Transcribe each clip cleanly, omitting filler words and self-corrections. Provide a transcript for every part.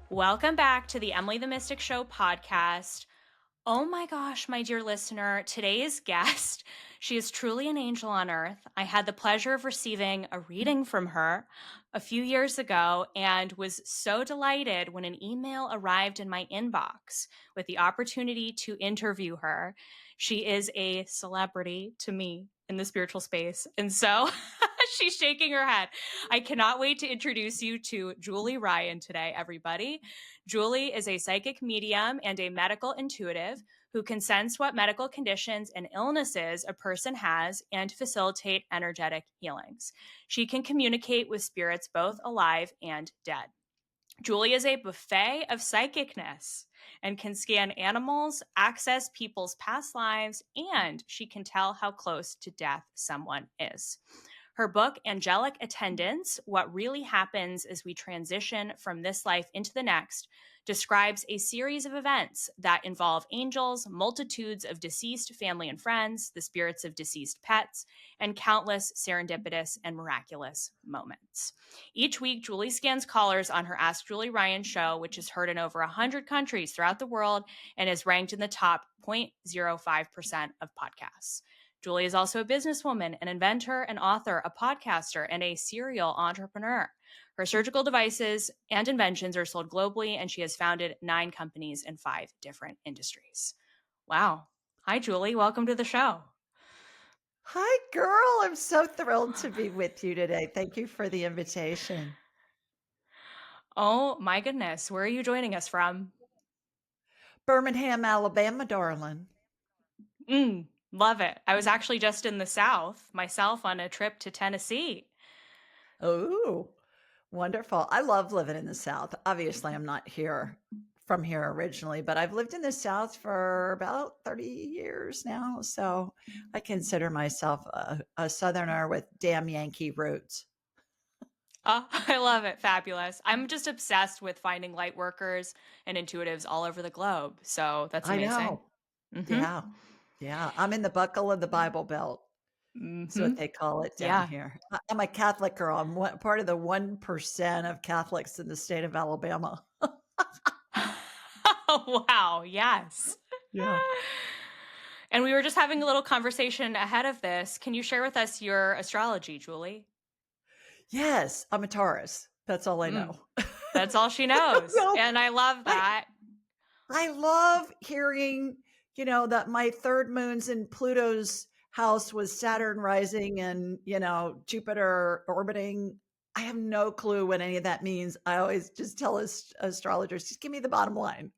Welcome back to the Emily the Mystic Show podcast. Oh my gosh, my dear listener, today's guest, she is truly an angel on earth. I had the pleasure of receiving a reading from her a few years ago and was so delighted when an email arrived in my inbox with the opportunity to interview her. She is a celebrity to me in the spiritual space. And so she's shaking her head. I cannot wait to introduce you to Julie Ryan today, everybody. Julie is a psychic medium and a medical intuitive who can sense what medical conditions and illnesses a person has and facilitate energetic healings. She can communicate with spirits both alive and dead. Julie is a buffet of psychicness and can scan animals, access people's past lives, and she can tell how close to death someone is. Her book, Angelic Attendants: What Really Happens as We Transition from This Life into the Next, describes a series of events that involve angels, multitudes of deceased family and friends, the spirits of deceased pets, and countless serendipitous and miraculous moments. Each week, Julie scans callers on her Ask Julie Ryan show, which is heard in over 100 countries throughout the world and is ranked in the top 0.05% of podcasts. Julie is also a businesswoman, an inventor, an author, a podcaster, and a serial entrepreneur. Her surgical devices and inventions are sold globally, and she has founded 9 companies in 5 different industries. Wow. Hi, Julie. Welcome to the show. Hi, girl. I'm so thrilled to be with you today. Thank you for the invitation. Oh, my goodness. Where are you joining us from? Birmingham, Alabama, darling. Love it. I was actually just in the South myself on a trip to Tennessee. Oh, wonderful. I love living in the South. Obviously, I'm not from here originally, but I've lived in the South for about 30 years now. So I consider myself a Southerner with damn Yankee roots. Oh, I love it. Fabulous. I'm just obsessed with finding light workers and intuitives all over the globe. So that's I amazing. know. Mm-hmm. Yeah. Yeah. I'm in the buckle of the Bible Belt. That's Mm-hmm. what they call it down Yeah. here. I'm a Catholic girl. I'm part of the 1% of Catholics in the state of Alabama. Wow. Yes. Yeah. And we were just having a little conversation ahead of this. Can you share with us your astrology, Julie? Yes, I'm a Taurus. That's all I know. That's all she knows. No, And I love I that. I love hearing, that my third moon's in Pluto's house with Saturn rising and, Jupiter orbiting. I have no clue what any of that means. I always just tell astrologers, just give me the bottom line.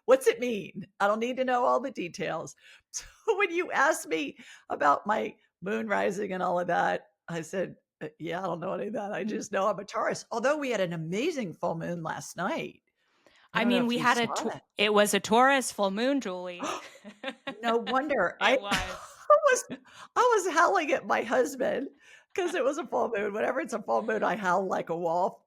What's it mean? I don't need to know all the details. So when you asked me about my moon rising and all of that, I said, yeah, I don't know any of that. I just know I'm a Taurus. Although we had an amazing full moon last night. I I don't know mean, if we you had saw that. it was a Taurus full moon, Julie. No wonder. I It was. I was howling at my husband because it was a full moon. Whenever it's a full moon, I howl like a wolf.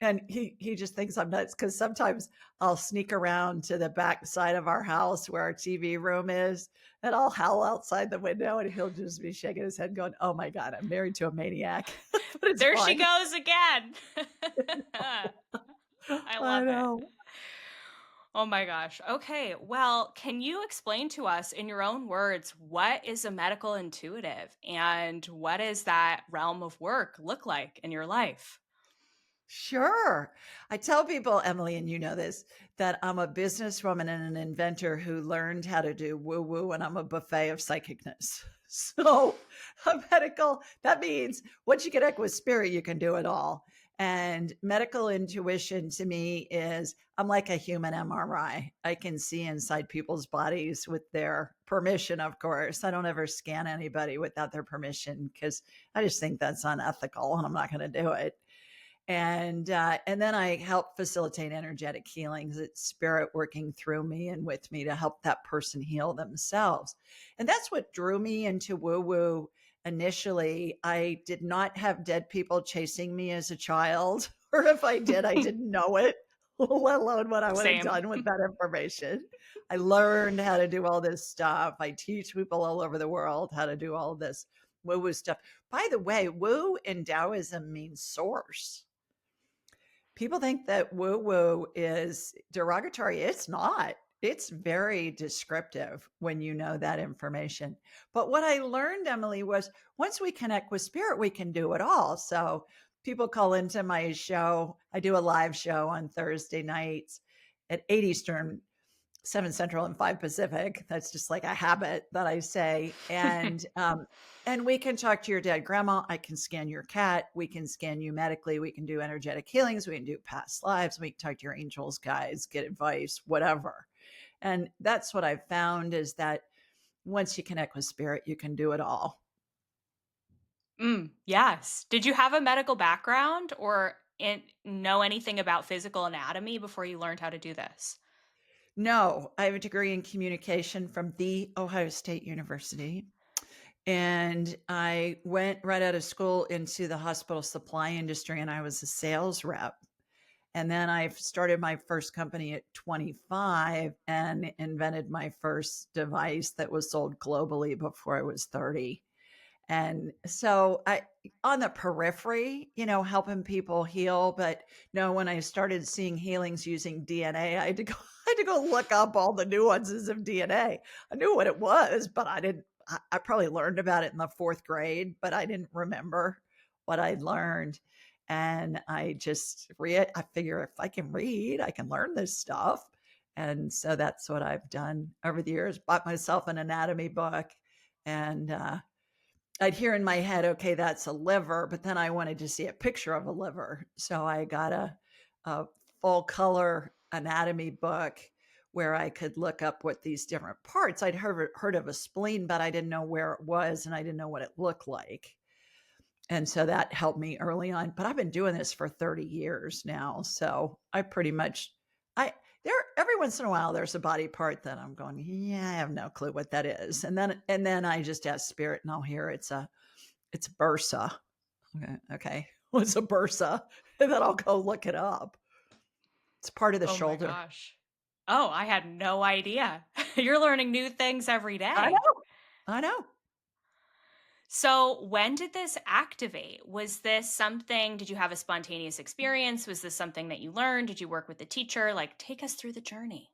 And he just thinks I'm nuts because sometimes I'll sneak around to the back side of our house where our TV room is, and I'll howl outside the window, and he'll just be shaking his head, going, "Oh my God, I'm married to a maniac." But it's There she fun. goes again. I I love it. know. Oh my gosh. Okay. Well, can you explain to us in your own words what is a medical intuitive and what does that realm of work look like in your life? Sure. I tell people, Emily, and you know this, that I'm a businesswoman and an inventor who learned how to do woo woo, and I'm a buffet of psychicness. So, a medical, that means once you connect with spirit, you can do it all. And medical intuition to me is I'm like a human MRI. I can see inside people's bodies with their permission, of course. I don't ever scan anybody without their permission because I just think that's unethical and I'm not going to do it. And then I help facilitate energetic healings. It's spirit working through me and with me to help that person heal themselves. And that's what drew me into woo woo initially. I did not have dead people chasing me as a child, or if I did, I didn't know it, let alone what I would have Same. done with that information. I learned how to do all this stuff. I teach people all over the world how to do all this woo woo stuff. By the way, woo in Taoism means source. People think that woo woo is derogatory. It's not. It's very descriptive when you know that information. But what I learned, Emily, was once we connect with spirit, we can do it all. So people call into my show. I do a live show on Thursday nights at 8 Eastern, 7 Central, and 5 Pacific. That's just like a habit that I say. And we can talk to your dead grandma. I can scan your cat. We can scan you medically. We can do energetic healings. We can do past lives. We can talk to your angels, guides, get advice, whatever. And that's what I've found is that once you connect with spirit, you can do it all. Yes. Did you have a medical background or know anything about physical anatomy before you learned how to do this? No, I have a degree in communication from the Ohio State University. And I went right out of school into the hospital supply industry and I was a sales rep. And then I started my first company at 25 and invented my first device that was sold globally before I was 30. And so I on the periphery, helping people heal, but no, when I started seeing healings using DNA, I had to go I had to go look up all the nuances of DNA. I knew what it was, but I probably learned about it in the 4th grade, but I didn't remember what I'd learned. And I just read I figure if I can read, I can learn this stuff. And so that's what I've done over the years. Bought myself an anatomy book and I'd hear in my head, okay, that's a liver, but then I wanted to see a picture of a liver. So I got a full color anatomy book where I could look up what these different parts. I'd heard of a spleen, but I didn't know where it was and I didn't know what it looked like. And so that helped me early on. But I've been doing this for 30 years now. So I pretty much, I, there, every once in a while, there's a body part that I'm going, yeah, I have no clue what that is. And then I just ask spirit and I'll hear it's bursa. Okay. What's a bursa? And then I'll go look it up. It's part of the Oh my shoulder. gosh. Oh, I had no idea. You're learning new things every I day. know. I know. So, when did this activate? Was this something, did you have a spontaneous experience? Was this something that you learned? Did you work with a teacher? Like, take us through the journey.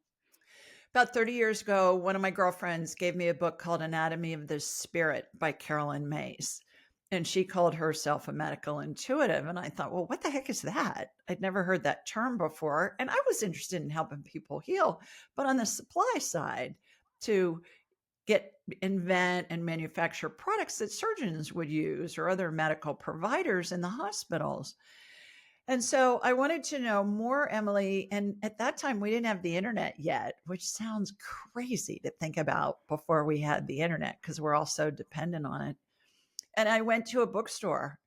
About 30 years ago, one of my girlfriends gave me a book called Anatomy of the Spirit by Carolyn Mace. And she called herself a medical intuitive. And I thought, well, what the heck is that? I'd never heard that term before. And I was interested in helping people heal, but on the supply side, to invent and manufacture products that surgeons would use or other medical providers in the hospitals. And so I wanted to know more, Emily. And at that time, we didn't have the internet yet, which sounds crazy to think about before we had the internet because we're all so dependent on it. And I went to a bookstore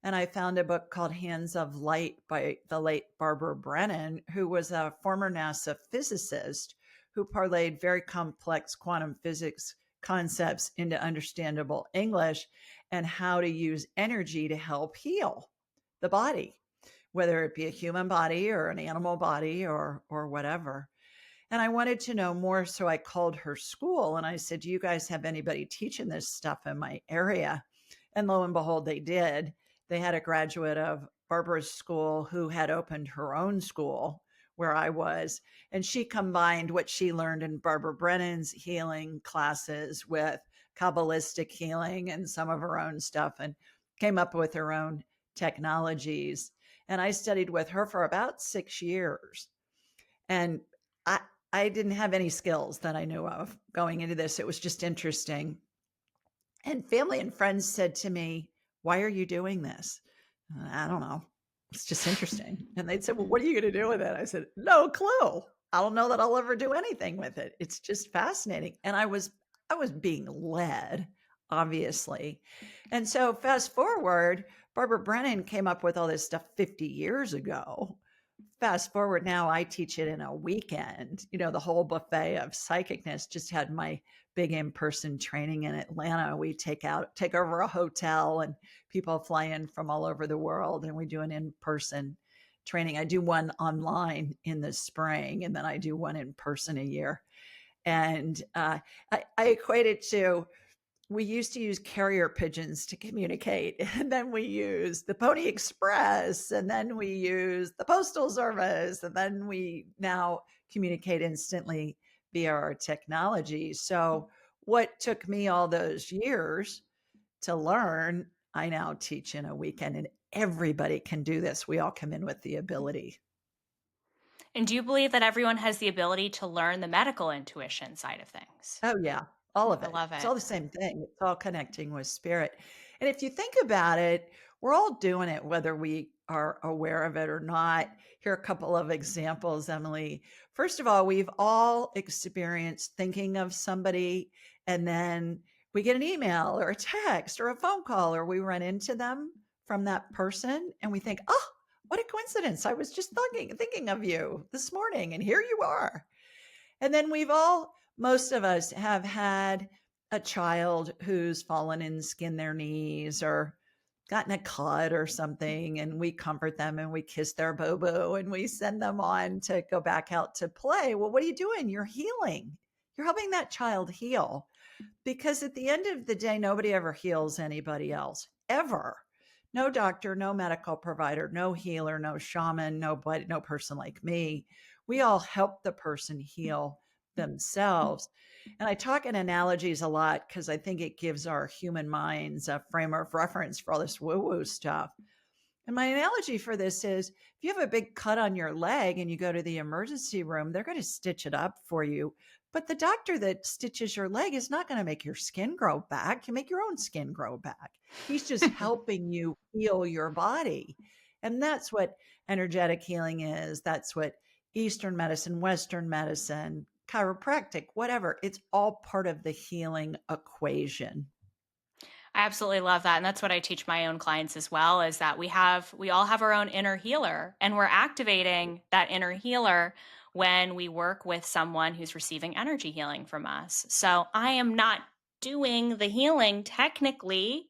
and I found a book called Hands of Light by the late Barbara Brennan, who was a former NASA physicist who parlayed very complex quantum physics concepts into understandable English and how to use energy to help heal the body, whether it be a human body or an animal body or whatever. And I wanted to know more. So I called her school and I said, do you guys have anybody teaching this stuff in my area? And lo and behold, they did. They had a graduate of Barbara's school who had opened her own school where I was. And she combined what she learned in Barbara Brennan's healing classes with Kabbalistic healing and some of her own stuff and came up with her own technologies. And I studied with her for about 6 years. And I, I didn't have any skills that I knew of going into this. It was just interesting. And family and friends said to me, why are you doing this? I don't know. It's just interesting. And they'd say, well, what are you going to do with it? I said, no clue. I don't know that I'll ever do anything with it. It's just fascinating. And I was being led, obviously. And so fast forward, Barbara Brennan came up with all this stuff 50 years ago. Fast forward now, I teach it in a weekend. The whole buffet of psychicness. Just had my big in-person training in Atlanta. We take over a hotel and people fly in from all over the world and we do an in-person training. I do one online in the spring and then I do one in person a year. And I equate it to we used to use carrier pigeons to communicate, and then we used the Pony Express, and then we used the Postal Service, and then we now communicate instantly via our technology. So, what took me all those years to learn, I now teach in a weekend, and everybody can do this. We all come in with the ability. And do you believe that everyone has the ability to learn the medical intuition side of things? Oh, yeah, all of I it. love It's it. all the same thing. It's all connecting with spirit. And if you think about it, we're all doing it whether we are aware of it or not. Here are a couple of examples, Emily. First of all, we've all experienced thinking of somebody, and then we get an email or a text or a phone call, or we run into them from that person, and we think, oh, what a coincidence. I was just thinking of you this morning, and here you are. And then most of us have had a child who's fallen and skinned their knees or gotten a cut or something, and we comfort them and we kiss their boo boo and we send them on to go back out to play. Well, what are you doing? You're healing. You're helping that child heal, because at the end of the day, nobody ever heals anybody else, ever. No doctor, no medical provider, no healer, no shaman, nobody, no person like me. We all help the person heal themselves. And I talk in analogies a lot because I think it gives our human minds a frame of reference for all this woo woo stuff. And my analogy for this is, if you have a big cut on your leg and you go to the emergency room, they're going to stitch it up for you. But the doctor that stitches your leg is not going to make your skin grow back. You make your own skin grow back. He's just helping you heal your body. And that's what energetic healing is. That's what Eastern medicine, Western medicine, chiropractic, whatever. It's all part of the healing equation. I absolutely love that. And that's what I teach my own clients as well, is that we all have our own inner healer, and we're activating that inner healer when we work with someone who's receiving energy healing from us. So I am not doing the healing technically.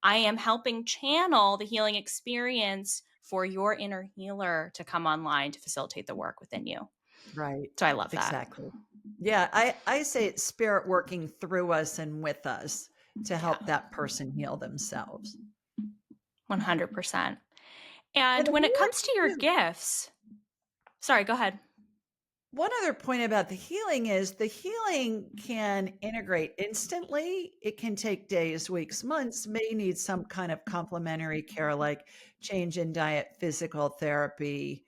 I am helping channel the healing experience for your inner healer to come online to facilitate the work within you. Right. So I love that. Exactly. Yeah. I say it's spirit working through us and with us to help Yeah, that person heal themselves. 100%. And And the when it more comes to your you gifts, sorry, go ahead. One other point about the healing is the healing can integrate instantly. It can take days, weeks, months, may need some kind of complementary care like change in diet, physical therapy,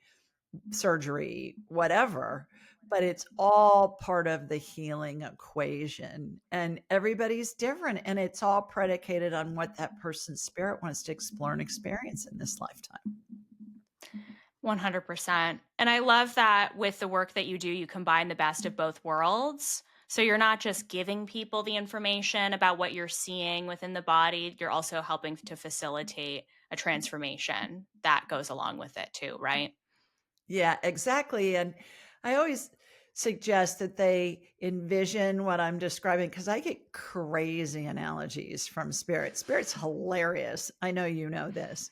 surgery, whatever. But it's all part of the healing equation. And everybody's different. And it's all predicated on what that person's spirit wants to explore and experience in this lifetime. 100%. And I love that with the work that you do, you combine the best of both worlds. So you're not just giving people the information about what you're seeing within the body, you're also helping to facilitate a transformation that goes along with it too, right? Yeah, exactly. And I always suggest that they envision what I'm describing because I get crazy analogies from spirit. Spirit's hilarious. I know you know this.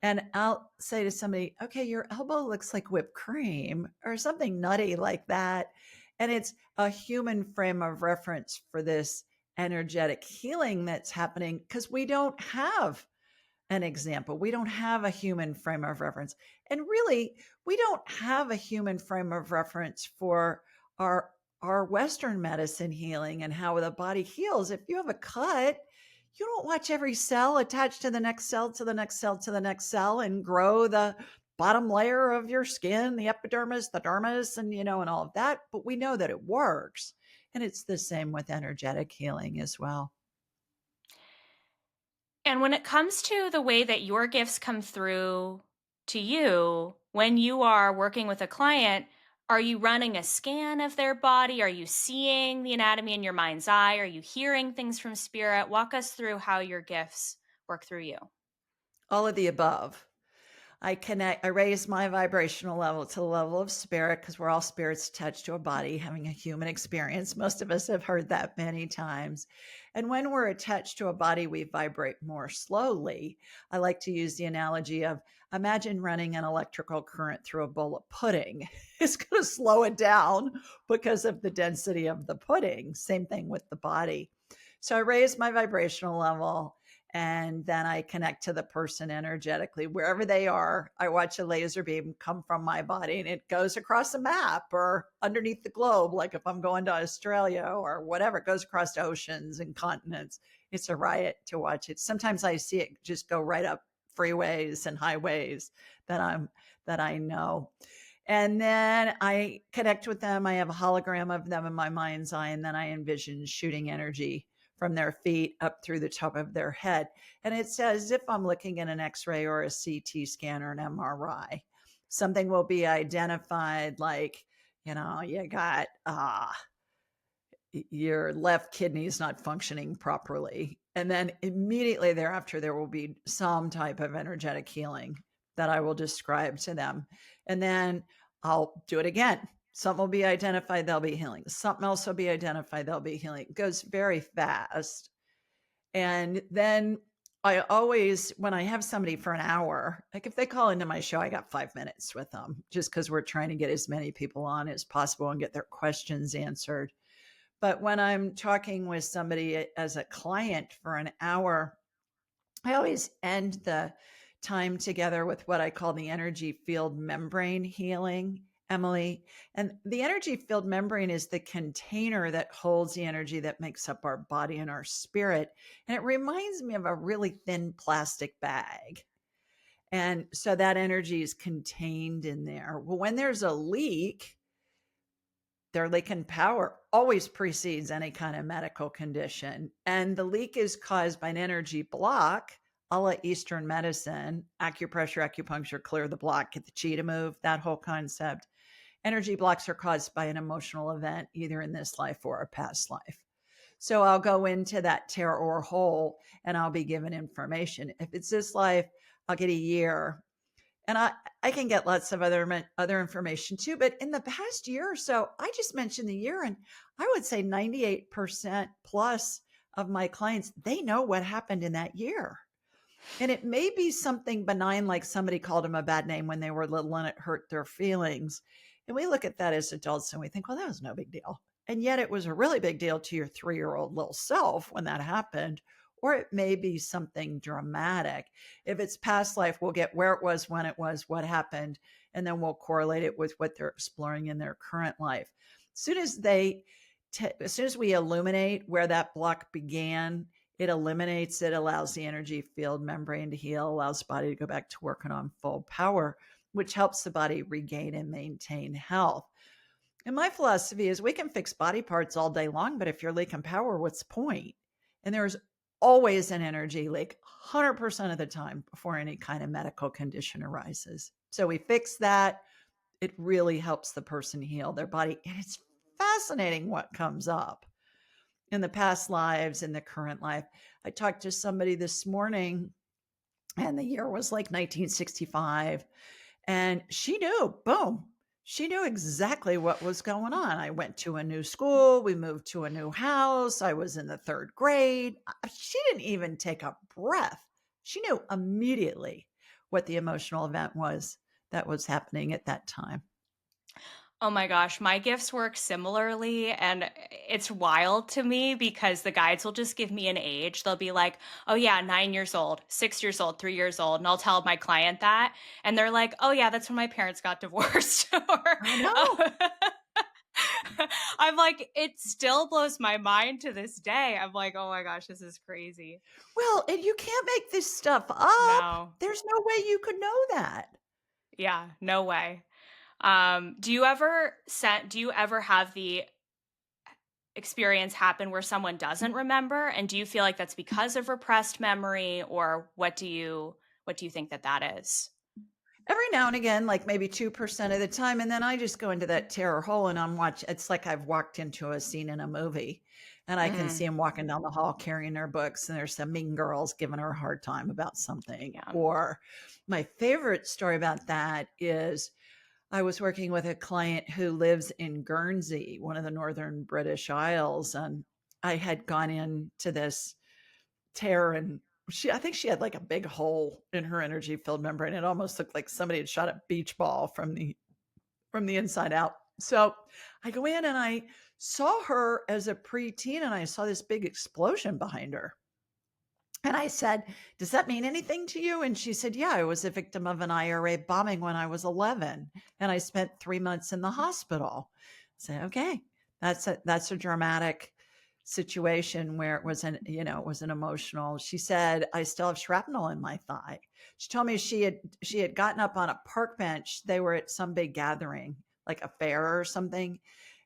And I'll say to somebody, okay, your elbow looks like whipped cream or something nutty like that. And it's a human frame of reference for this energetic healing that's happening because we don't have an example. We don't have a human frame of reference. And really, we don't have a human frame of reference for our our Western medicine healing and how the body heals. If you have a cut, you don't watch every cell attached to the next cell to the next cell to the next cell and grow the bottom layer of your skin, the epidermis, the dermis, and and all of that. But we know that it works. And it's the same with energetic healing as well. And when it comes to the way that your gifts come through to you, when you are working with a client, are you running a scan of their body? Are you seeing the anatomy in your mind's eye? Are you hearing things from spirit? Walk us through how your gifts work through you. All of the above. I raise my vibrational level to the level of spirit because we're all spirits attached to a body having a human experience. Most of us have heard that many times. And when we're attached to a body, we vibrate more slowly. I like to use the analogy of imagine running an electrical current through a bowl of pudding. It's going to slow it down because of the density of the pudding. Same thing with the body. So I raise my vibrational level and then I connect to the person energetically wherever they are. I watch a laser beam come from my body and it goes across a map or underneath the globe. Like if I'm going to Australia or whatever, it goes across oceans and continents. It's a riot to watch it. Sometimes I see it just go right up freeways and highways that I know. And then I connect with them. I have a hologram of them in my mind's eye, and then I envision shooting energy from their feet up through the top of their head. And it's as if I'm looking at an X ray or a CT scan or an MRI. Something will be identified like, you got your left kidney is not functioning properly. And then immediately thereafter, there will be some type of energetic healing that I will describe to them. And then I'll do it again. Something will be identified, they'll be healing. Something else will be identified, they'll be healing. It goes very fast. And then I always, when I have somebody for an hour, like if they call into my show, I got 5 minutes with them just because we're trying to get as many people on as possible and get their questions answered. But when I'm talking with somebody as a client for an hour, I always end the time together with what I call the energy field membrane healing, Emily. And the energy field membrane is the container that holds the energy that makes up our body and our spirit. And it reminds me of a really thin plastic bag. And so that energy is contained in there. Well, when there's a leak, their leak in power always precedes any kind of medical condition. And the leak is caused by an energy block, a la Eastern medicine, acupressure, acupuncture, clear the block, get the chi to move, that whole concept. Energy blocks are caused by an emotional event, either in this life or a past life. So I'll go into that tear or hole and I'll be given information. If it's this life, I'll get a year. And I can get lots of other information too. But in the past year or so, I just mentioned the year, and I would say 98% plus of my clients, they know what happened in that year. And it may be something benign, like somebody called them a bad name when they were little and it hurt their feelings. And we look at that as adults and we think, well, that was no big deal. And yet it was a really big deal to your 3-year-old little self when that happened. Or it may be something dramatic. If it's past life, we'll get where it was, when it was, what happened, and then we'll correlate it with what they're exploring in their current life. As soon as we illuminate where that block began, it eliminates it, allows the energy field membrane to heal, allows the body to go back to working on full power, which helps the body regain and maintain health. And my philosophy is we can fix body parts all day long, but if you're leaking power, what's the point? And there's always an energy leak 100% of the time before any kind of medical condition arises. So we fix that. It really helps the person heal their body. And it's fascinating what comes up in the past lives, in the current life. I talked to somebody this morning and the year was like 1965. And she knew, boom, she knew exactly what was going on. I went to a new school. We moved to a new house. I was in the 3rd grade. She didn't even take a breath. She knew immediately what the emotional event was that was happening at that time. Oh my gosh, my gifts work similarly. And it's wild to me because the guides will just give me an age. They'll be like, oh, yeah, 9 years old, 6 years old, 3 years old. And I'll tell my client that. And they're like, oh, yeah, that's when my parents got divorced. I know. I'm like, it still blows my mind to this day. I'm like, oh my gosh, this is crazy. Well, and you can't make this stuff up. No. There's no way you could know that. Yeah, no way. Do you ever have the experience happen where someone doesn't remember? And do you feel like that's because of repressed memory, or what do you think that is? Every now and again, like maybe 2% of the time. And then I just go into that terror hole and it's like I've walked into a scene in a movie and I can see them walking down the hall carrying their books and there's some mean girls giving her a hard time about something. Yeah. Or my favorite story about that is I was working with a client who lives in Guernsey, one of the northern British Isles. And I had gone into this tear and I think she had like a big hole in her energy field membrane. It almost looked like somebody had shot a beach ball from the inside out. So I go in and I saw her as a preteen and I saw this big explosion behind her. And I said, "Does that mean anything to you?" And she said, "Yeah, I was a victim of an IRA bombing when I was 11, and I spent 3 months in the hospital." I said, "Okay, that's a dramatic situation where it was it was an emotional." She said, "I still have shrapnel in my thigh." She told me she had gotten up on a park bench. They were at some big gathering, like a fair or something,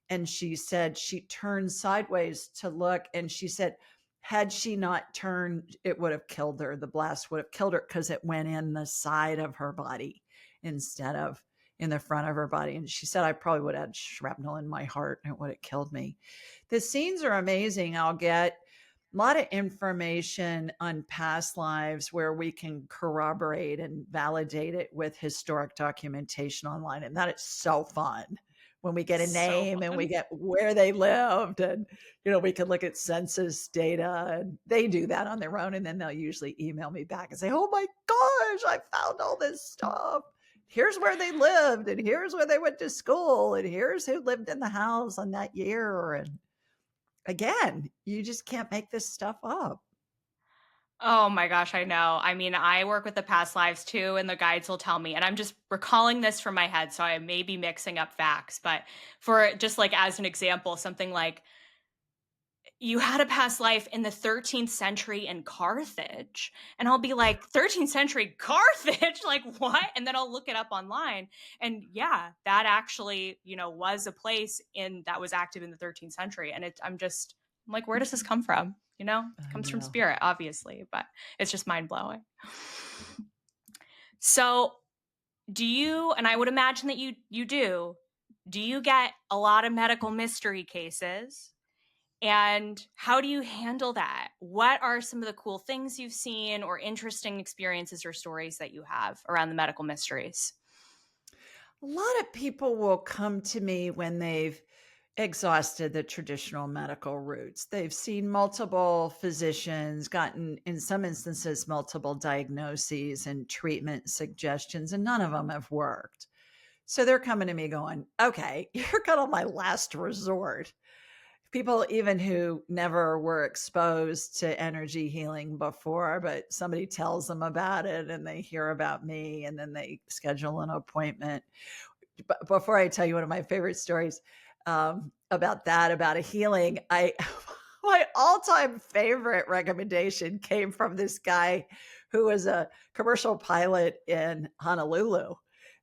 and she said she turned sideways to look, and she said, had she not turned, it would have killed her. The blast would have killed her because it went in the side of her body instead of in the front of her body. And she said, I probably would have had shrapnel in my heart and it would have killed me. The scenes are amazing. I'll get a lot of information on past lives where we can corroborate and validate it with historic documentation online. And that is so fun when we get a So name and we fun. get where they lived, and we can look at census data, and they do that on their own, and then they'll usually email me back and say, "Oh my gosh, I found all this stuff. Here's where they lived, and here's where they went to school, and here's who lived in the house on that year." And again, you just can't make this stuff up. Oh my gosh, I know. I mean, I work with the past lives too, and the guides will tell me, and I'm just recalling this from my head, so I may be mixing up facts, but for just like as an example, something like you had a past life in the 13th century in Carthage. And I'll be like, 13th century Carthage? Like, what? And then I'll look it up online. And yeah, that actually, was a place that was active in the 13th century. And I'm like, where does this come from? It I comes from know. spirit, obviously, but it's just mind blowing. So, and I would imagine that you do you get a lot of medical mystery cases? And how do you handle that? What are some of the cool things you've seen or interesting experiences or stories that you have around the medical mysteries? A lot of people will come to me when they've exhausted the traditional medical routes. They've seen multiple physicians, gotten, in some instances, multiple diagnoses and treatment suggestions, and none of them have worked. So they're coming to me going, "Okay, you're kind of my last resort." People even who never were exposed to energy healing before, but somebody tells them about it and they hear about me and then they schedule an appointment. But before I tell you one of my favorite stories about that, about a healing, my all-time favorite recommendation came from this guy who was a commercial pilot in Honolulu.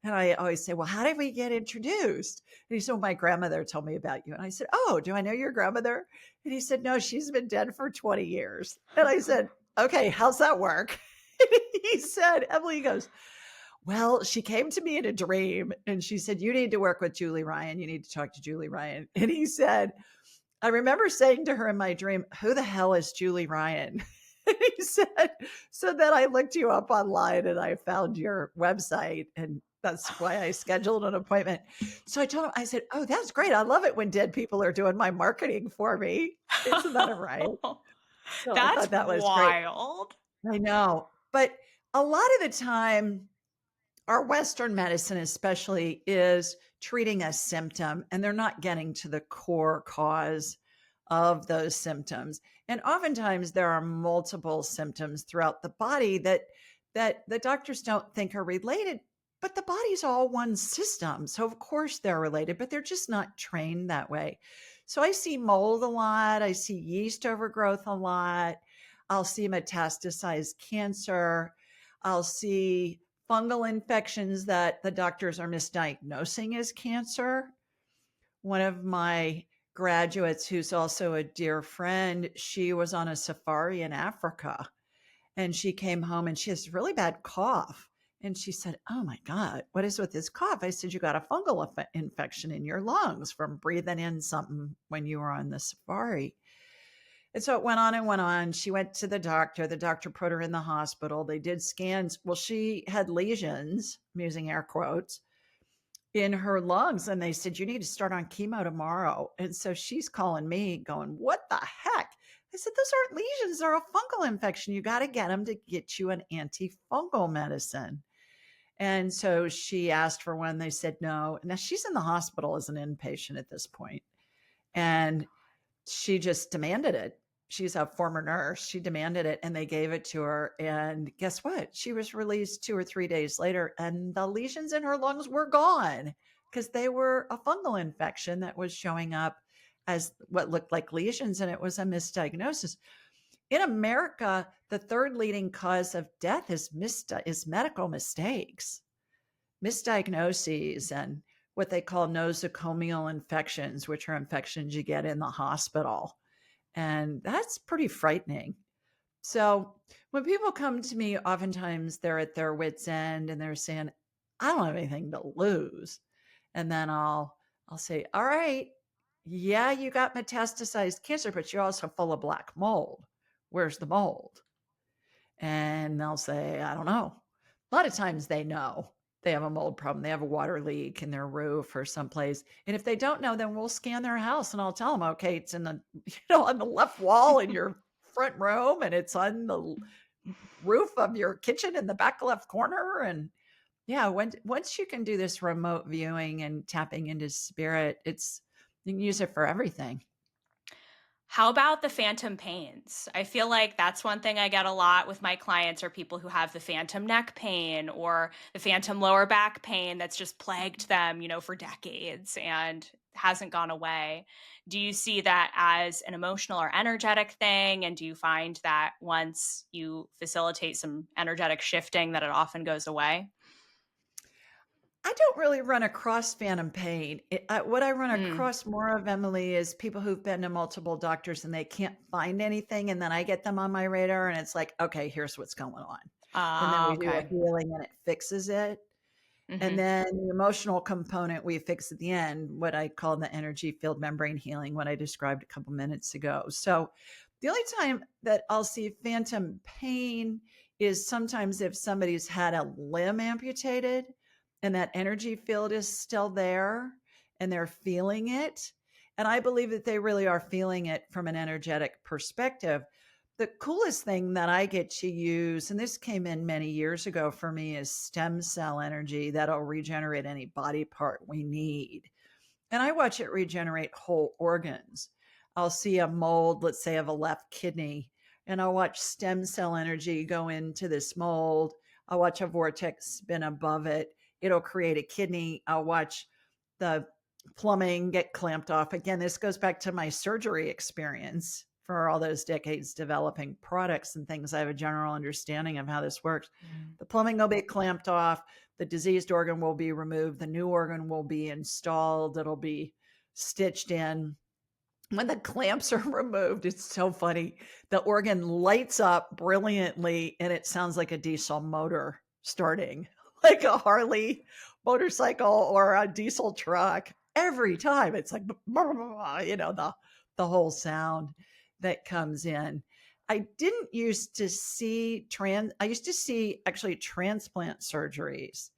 And I always say, "Well, how did we get introduced?" And he said, "Well, my grandmother told me about you." And I said, "Oh, do I know your grandmother?" And he said, "No, she's been dead for 20 years." And I said, "Okay, how's that work?" And he said, Emily goes, "Well, she came to me in a dream and she said, 'You need to work with Julie Ryan. You need to talk to Julie Ryan.'" And he said, "I remember saying to her in my dream, 'Who the hell is Julie Ryan?'" And he said, "So then I looked you up online and I found your website. And that's why I scheduled an appointment." So I told him, I said, "Oh, that's great. I love it when dead people are doing my marketing for me. Isn't that right?" So I That's thought that was great. wild. I know. But a lot of the time, our Western medicine, especially, is treating a symptom and they're not getting to the core cause of those symptoms. And oftentimes there are multiple symptoms throughout the body that the doctors don't think are related, but the body's all one system. So of course they're related, but they're just not trained that way. So I see mold a lot, I see yeast overgrowth a lot, I'll see metastasized cancer, I'll see fungal infections that the doctors are misdiagnosing as cancer. One of my graduates, who's also a dear friend, she was on a safari in Africa and she came home and she has really bad cough. And she said, "Oh my God, what is with this cough?" I said, "You got a fungal infection in your lungs from breathing in something when you were on the safari." And so it went on and went on. She went to the doctor. The doctor put her in the hospital. They did scans. Well, she had lesions, I'm using air quotes, in her lungs. And they said, "You need to start on chemo tomorrow." And so she's calling me going, "What the heck?" I said, "Those aren't lesions. They're a fungal infection. You got to get them to get you an antifungal medicine." And so she asked for one. They said no. Now she's in the hospital as an inpatient at this point. And she just demanded it. She's a former nurse. She demanded it and they gave it to her. And guess what? She was released 2 or 3 days later, and the lesions in her lungs were gone because they were a fungal infection that was showing up as what looked like lesions, and it was a misdiagnosis. In America, the third leading cause of death is medical mistakes, misdiagnoses, and what they call nosocomial infections, which are infections you get in the hospital. And that's pretty frightening. So when people come to me, oftentimes they're at their wits' end and they're saying, I don't have anything to lose. And then I'll say, all right, yeah, you got metastasized cancer, but you're also full of black mold. Where's the mold? And they'll say, I don't know. A lot of times they know they have a mold problem. They have a water leak in their roof or someplace. And if they don't know, then we'll scan their house and I'll tell them, okay, it's in the, on the left wall in your front room, and it's on the roof of your kitchen in the back left corner. And yeah, once you can do this remote viewing and tapping into spirit, you can use it for everything. How about the phantom pains? I feel like that's one thing I get a lot with my clients, are people who have the phantom neck pain or the phantom lower back pain that's just plagued them, for decades and hasn't gone away. Do you see that as an emotional or energetic thing? And do you find that once you facilitate some energetic shifting that it often goes away? I don't really run across phantom pain. What I run Mm. across more of, Emily, is people who've been to multiple doctors and they can't find anything. And then I get them on my radar and it's like, okay, here's what's going on. And then Ah, we do a okay. healing and it fixes it. And Hmm. then the emotional component we fix at the end, what I call the energy field membrane healing, what I described a couple minutes ago. So the only time that I'll see phantom pain is sometimes if somebody's had a limb amputated and that energy field is still there and they're feeling it. And I believe that they really are feeling it from an energetic perspective. The coolest thing that I get to use, and this came in many years ago for me, is stem cell energy that'll regenerate any body part we need. And I watch it regenerate whole organs. I'll see a mold, let's say, of a left kidney, and I'll watch stem cell energy go into this mold. I'll watch a vortex spin above it. It'll create a kidney. I'll watch the plumbing get clamped off. Again, this goes back to my surgery experience for all those decades developing products and things. I have a general understanding of how this works. The plumbing will be clamped off, the diseased organ will be removed, the new organ will be installed, it'll be stitched in. When the clamps are removed, it's so funny. The organ lights up brilliantly and it sounds like a diesel motor starting, like a Harley motorcycle or a diesel truck. Every time it's like, the whole sound that comes in. I didn't used to see I used to see actually transplant surgeries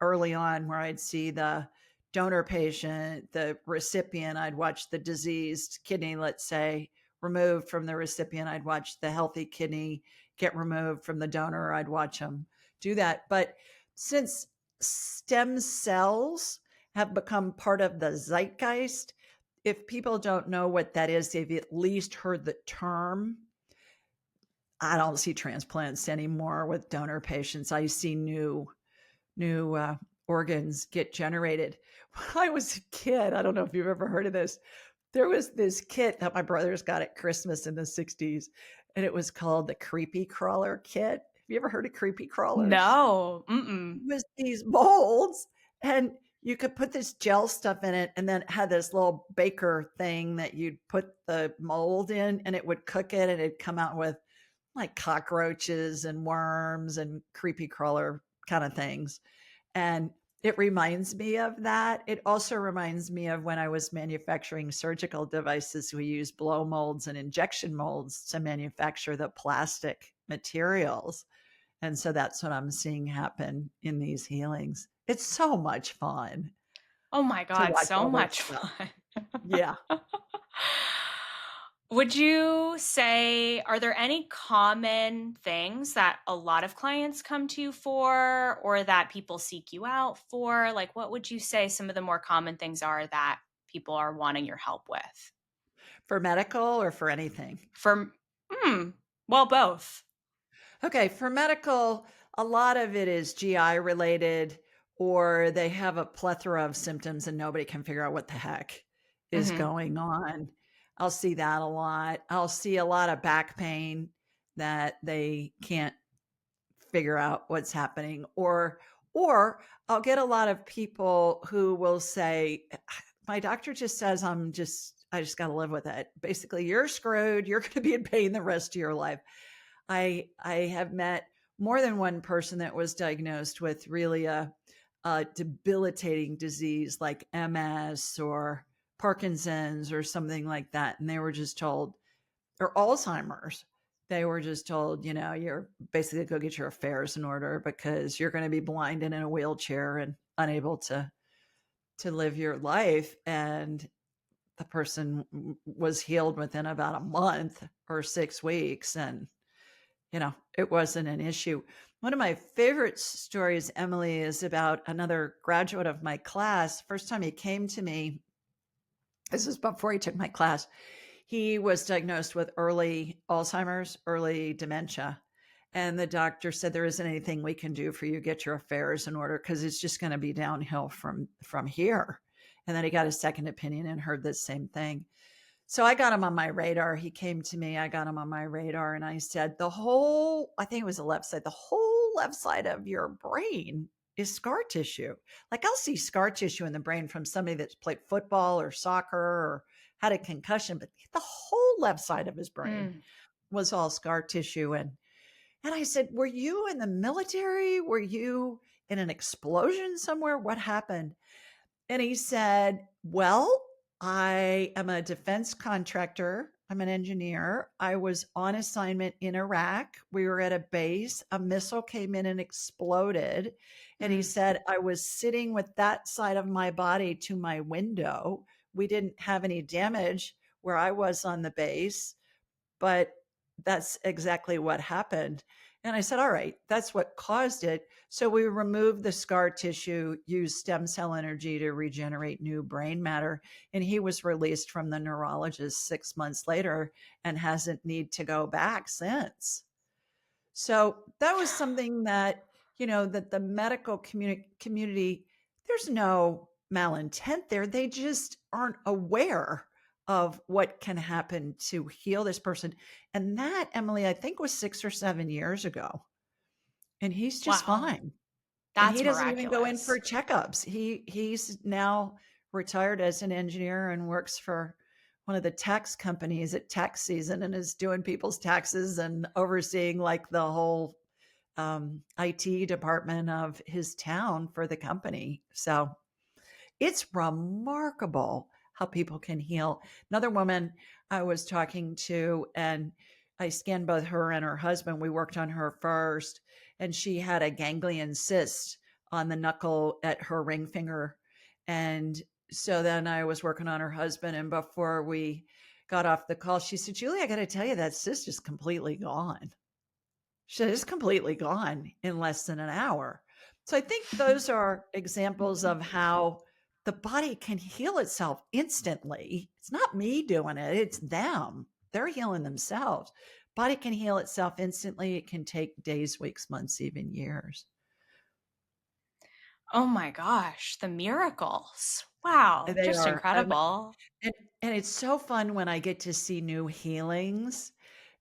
early on where I'd see the donor patient, the recipient, I'd watch the diseased kidney, let's say, removed from the recipient. I'd watch the healthy kidney get removed from the donor. I'd watch them do that. But since stem cells have become part of the zeitgeist, if people don't know what that is, they've at least heard the term. I don't see transplants anymore with donor patients. I see new organs get generated. When I was a kid, I don't know if you've ever heard of this. There was this kit that my brothers got at Christmas in the 60s, and it was called the Creepy Crawler Kit. Have you ever heard of creepy crawlers? No. Mm-mm. It was these molds, and you could put this gel stuff in it, and then it had this little baker thing that you'd put the mold in, and it would cook it, and it'd come out with like cockroaches and worms and creepy crawler kind of things. And it reminds me of that. It also reminds me of when I was manufacturing surgical devices. We use blow molds and injection molds to manufacture the plastic materials. And so that's what I'm seeing happen in these healings. It's so much fun Oh my to God, watch so all this much stuff. fun. Yeah. Would you say, are there any common things that a lot of clients come to you for, or that people seek you out for? Like, what would you say some of the more common things are that people are wanting your help with? For medical or for anything? For hmm, well, both. Okay, for medical, a lot of it is GI related, or they have a plethora of symptoms and nobody can figure out what the heck is Mhm. going on. I'll see that a lot. I'll see a lot of back pain that they can't figure out what's happening, or I'll get a lot of people who will say, my doctor just says I just got to live with it. Basically, you're screwed. You're going to be in pain the rest of your life. I have met more than one person that was diagnosed with really a debilitating disease like MS or Parkinson's or something like that, and they were just told, or Alzheimer's. They were just told, you're basically go get your affairs in order because you're going to be blind and in a wheelchair and unable to live your life. And the person was healed within about a month or 6 weeks, and it wasn't an issue. One of my favorite stories, Emily, is about another graduate of my class. First time he came to me, this is before he took my class, he was diagnosed with early Alzheimer's, early dementia. And the doctor said, there isn't anything we can do for you. Get your affairs in order because it's just going to be downhill from here. And then he got a second opinion and heard the same thing. So I got him on my radar. He came to me. I got him on my radar. And I said, I think it was the left side, the whole left side of your brain is scar tissue. Like I'll see scar tissue in the brain from somebody that's played football or soccer or had a concussion, but the whole left side of his brain Mm. was all scar tissue. And I said, were you in the military? Were you in an explosion somewhere? What happened? And he said, well, I am a defense contractor. I'm an engineer. I was on assignment in Iraq. We were at a base. A missile came in and exploded. And he Mm. said, I was sitting with that side of my body to my window. We didn't have any damage where I was on the base, but that's exactly what happened. And I said, all right, that's what caused it. So we removed the scar tissue, used stem cell energy to regenerate new brain matter. And he was released from the neurologist 6 months later and hasn't need to go back since. So that was something that, that the medical community, there's no malintent there. They just aren't aware of what can happen to heal this person. And that, Emily, I think was 6 or 7 years ago. And he's just Wow. fine. And he That's doesn't even go in miraculous. for checkups. He's now retired as an engineer and works for one of the tax companies at tax season and is doing people's taxes and overseeing like the whole IT department of his town for the company. So it's remarkable how people can heal. Another woman I was talking to, and I scanned both her and her husband. We worked on her first, and she had a ganglion cyst on the knuckle at her ring finger. And so then I was working on her husband. And before we got off the call, she said, Julie, I got to tell you, that cyst is completely gone. She said, it's completely gone in less than an hour. So I think those are examples of how the body can heal itself instantly. It's not me doing it, it's them. They're healing themselves. Body can heal itself instantly. It can take days, weeks, months, even years. Oh my gosh, the miracles. Wow, They just are. incredible. And and it's so fun when I get to see new healings,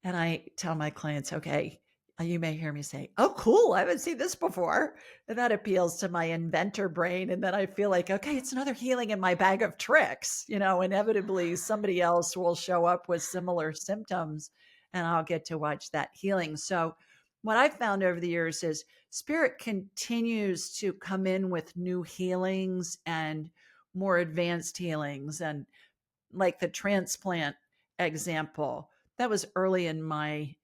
and I tell my clients, "Okay," you may hear me say, "Oh, cool, I haven't seen this before." And that appeals to my inventor brain, and then I feel like, "Okay, it's another healing in my bag of tricks." Inevitably somebody else will show up with similar symptoms, and I'll get to watch that healing. So, what I've found over the years is spirit continues to come in with new healings and more advanced healings, and like the transplant example, that was early in my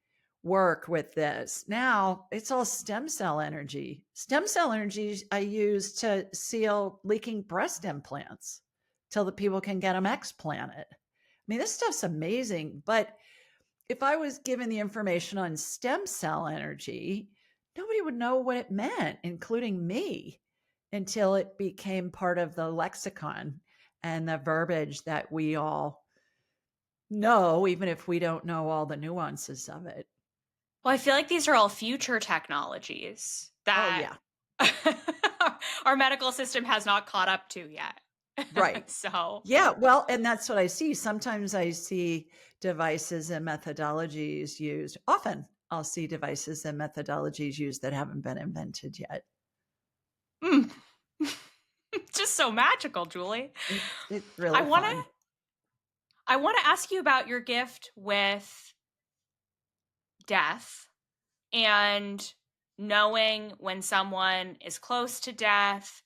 work with this. Now it's all stem cell energy. Stem cell energy I use to seal leaking breast implants till the people can get them explanted. I mean, this stuff's amazing. But if I was given the information on stem cell energy, nobody would know what it meant, including me, until it became part of the lexicon and the verbiage that we all No, even if we don't know all the nuances of it. Well, I feel like these are all future technologies Oh, that yeah. our medical system has not caught up to yet. Right. So, Yeah, well, and that's what I see. Sometimes I see devices and methodologies used. Often I'll see devices and methodologies used that haven't been invented yet. mm. Just so magical, Julie. It's I really want to fun. I want to ask you about your gift with death and knowing when someone is close to death.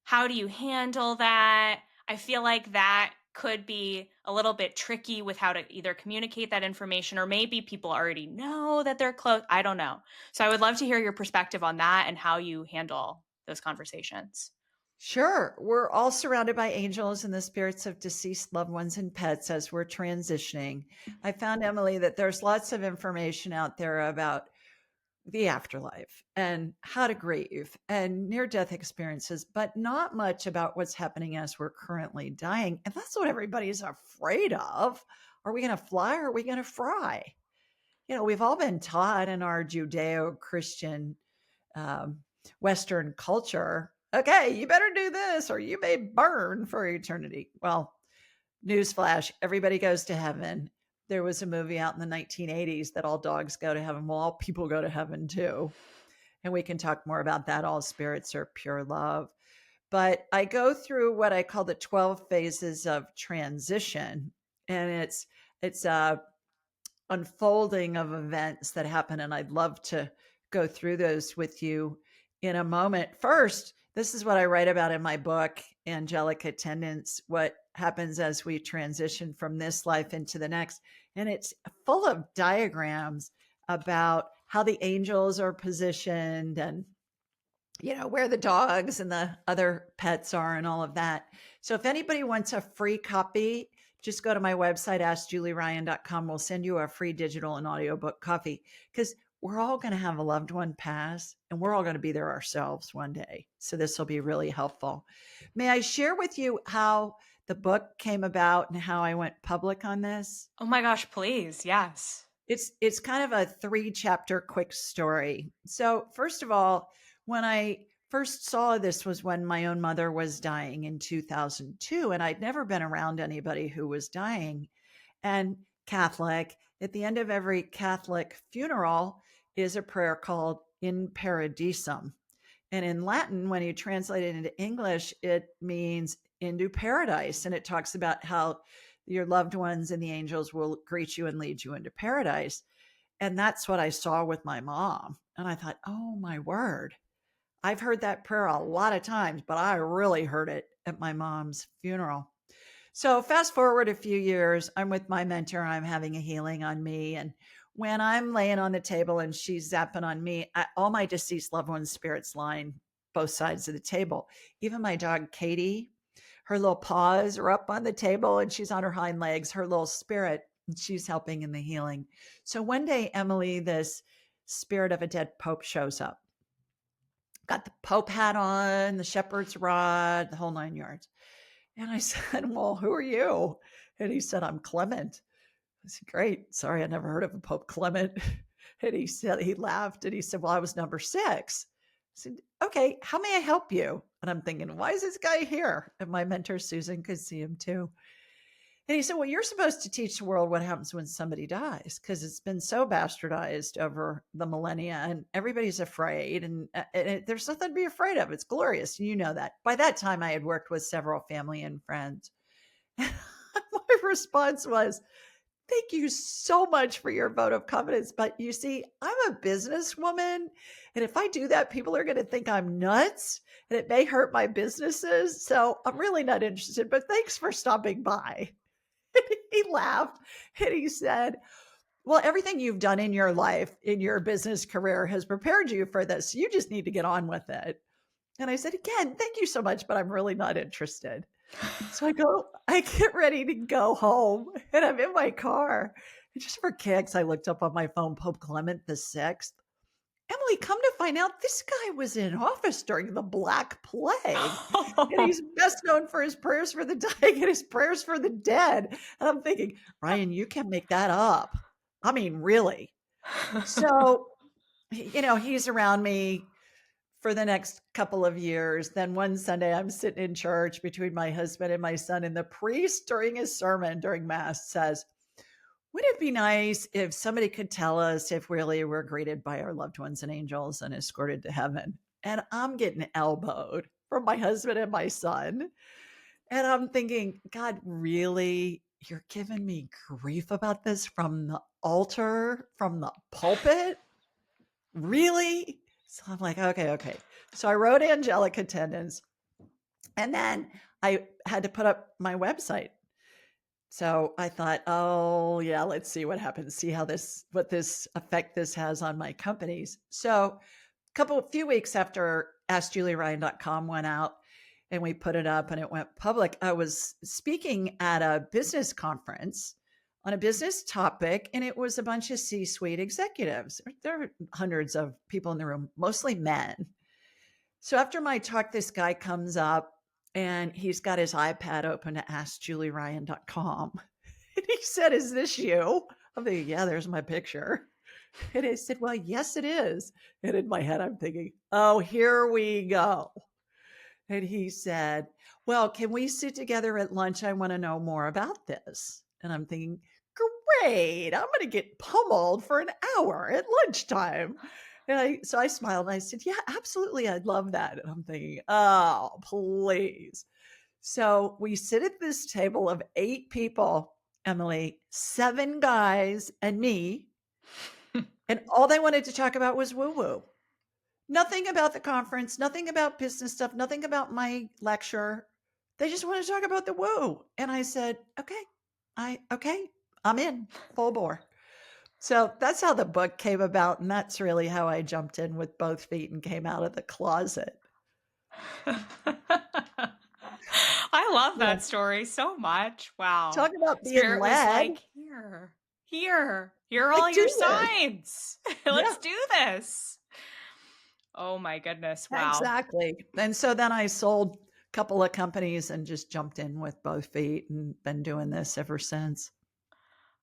How do you handle that? I feel like that could be a little bit tricky with how to either communicate that information, or maybe people already know that they're close. I don't know. So I would love to hear your perspective on that and how you handle those conversations. Sure. We're all surrounded by angels and the spirits of deceased loved ones and pets as we're transitioning. I found, Emily, that there's lots of information out there about the afterlife and how to grieve and near death experiences, but not much about what's happening as we're currently dying. And that's what everybody's afraid of. Are we going to fly or are we going to fry? We've all been taught in our Judeo Christian um, Western culture, okay, you better do this or you may burn for eternity. Well, newsflash, everybody goes to heaven. There was a movie out in the 1980s that all dogs go to heaven. Well, all people go to heaven too. And we can talk more about that. All spirits are pure love. But I go through what I call the 12 phases of transition. And it's a unfolding of events that happen. And I'd love to go through those with you in a moment. First, this is what I write about in my book, Angelic Attendants, what happens as we transition from this life into the next. And it's full of diagrams about how the angels are positioned and where the dogs and the other pets are and all of that. So if anybody wants a free copy, just go to my website, askjulieryan.com. We'll send you a free digital and audiobook copy because we're all going to have a loved one pass and we're all going to be there ourselves one day. So this will be really helpful. May I share with you how the book came about and how I went public on this? Oh my gosh, please. Yes. It's kind of a 3-chapter quick story. So first of all, when I first saw this was when my own mother was dying in 2002, and I'd never been around anybody who was dying. And Catholic, at the end of every Catholic funeral is a prayer called In Paradisum. And in Latin, when you translate it into English, it means into paradise. And it talks about how your loved ones and the angels will greet you and lead you into paradise. And that's what I saw with my mom. And I thought, oh my word, I've heard that prayer a lot of times, but I really heard it at my mom's funeral. So fast forward a few years, I'm with my mentor. I'm having a healing on me. And when I'm laying on the table and she's zapping on me, all my deceased loved ones' spirits line both sides of the table. Even my dog, Katie, her little paws are up on the table and she's on her hind legs, her little spirit, and she's helping in the healing. So one day, Emily, this spirit of a dead pope shows up. Got the pope hat on, the shepherd's rod, the whole 9 yards. And I said, well, who are you? And he said, I'm Clement. I said, great. Sorry, I never heard of a Pope Clement. And he said, he laughed and he said, well, I was number 6. I said, okay, how may I help you? And I'm thinking, why is this guy here? And my mentor, Susan, could see him too. And he said, well, you're supposed to teach the world what happens when somebody dies because it's been so bastardized over the millennia and everybody's afraid. And there's nothing to be afraid of. It's glorious. You know that. By that time, I had worked with several family and friends. My response was, thank you so much for your vote of confidence. But you see, I'm a businesswoman. And if I do that, people are going to think I'm nuts and it may hurt my businesses. So I'm really not interested. But thanks for stopping by. He laughed and he said, well, everything you've done in your life, in your business career has prepared you for this. You just need to get on with it. And I said, again, thank you so much, but I'm really not interested. So I get ready to go home and I'm in my car. And just for kicks, I looked up on my phone, Pope Clement the Sixth. Emily, come to find out, this guy was in office during the Black Plague, and he's best known for his prayers for the dying and his prayers for the dead. And I'm thinking, Ryan, you can make that up. I mean, really. So, he's around me for the next couple of years. Then one Sunday, I'm sitting in church between my husband and my son, and the priest, during his sermon during Mass, says, "Wouldn't it be nice if somebody could tell us if really we're greeted by our loved ones and angels and escorted to heaven?" And I'm getting elbowed from my husband and my son. And I'm thinking, God, really? You're giving me grief about this from the altar, from the pulpit? Really? So I'm like, okay. So I wrote angelic attendants, and then I had to put up my website. So I thought, oh yeah, let's see what happens, see what this effect this has on my companies. So few weeks after AskJulieRyan.com went out and we put it up and it went public, I was speaking at a business conference on a business topic, and it was a bunch of C-suite executives. There are hundreds of people in the room, mostly men. So after my talk, this guy comes up and he's got his iPad open to AskJulieRyan.com. And he said, "Is this you?" I'm thinking, yeah, there's my picture. And I said, "Well, yes, it is." And in my head, I'm thinking, oh, here we go. And he said, "Well, can we sit together at lunch? I want to know more about this." And I'm thinking, great, I'm going to get pummeled for an hour at lunchtime. So I smiled and I said, "Yeah, absolutely. I'd love that." And I'm thinking, oh, please. So we sit at this table of 8 people, Emily, 7 guys and me. And all they wanted to talk about was woo-woo. Nothing about the conference, nothing about business stuff, nothing about my lecture. They just want to talk about the woo. And I said, okay, I'm in full bore. So that's how the book came about. And that's really how I jumped in with both feet and came out of the closet. I love that story so much. Wow. Talk about being Spirit was led. like, here are all your signs. Let's do this. Oh my goodness. Wow. Exactly. And so then I sold a couple of companies and just jumped in with both feet and been doing this ever since.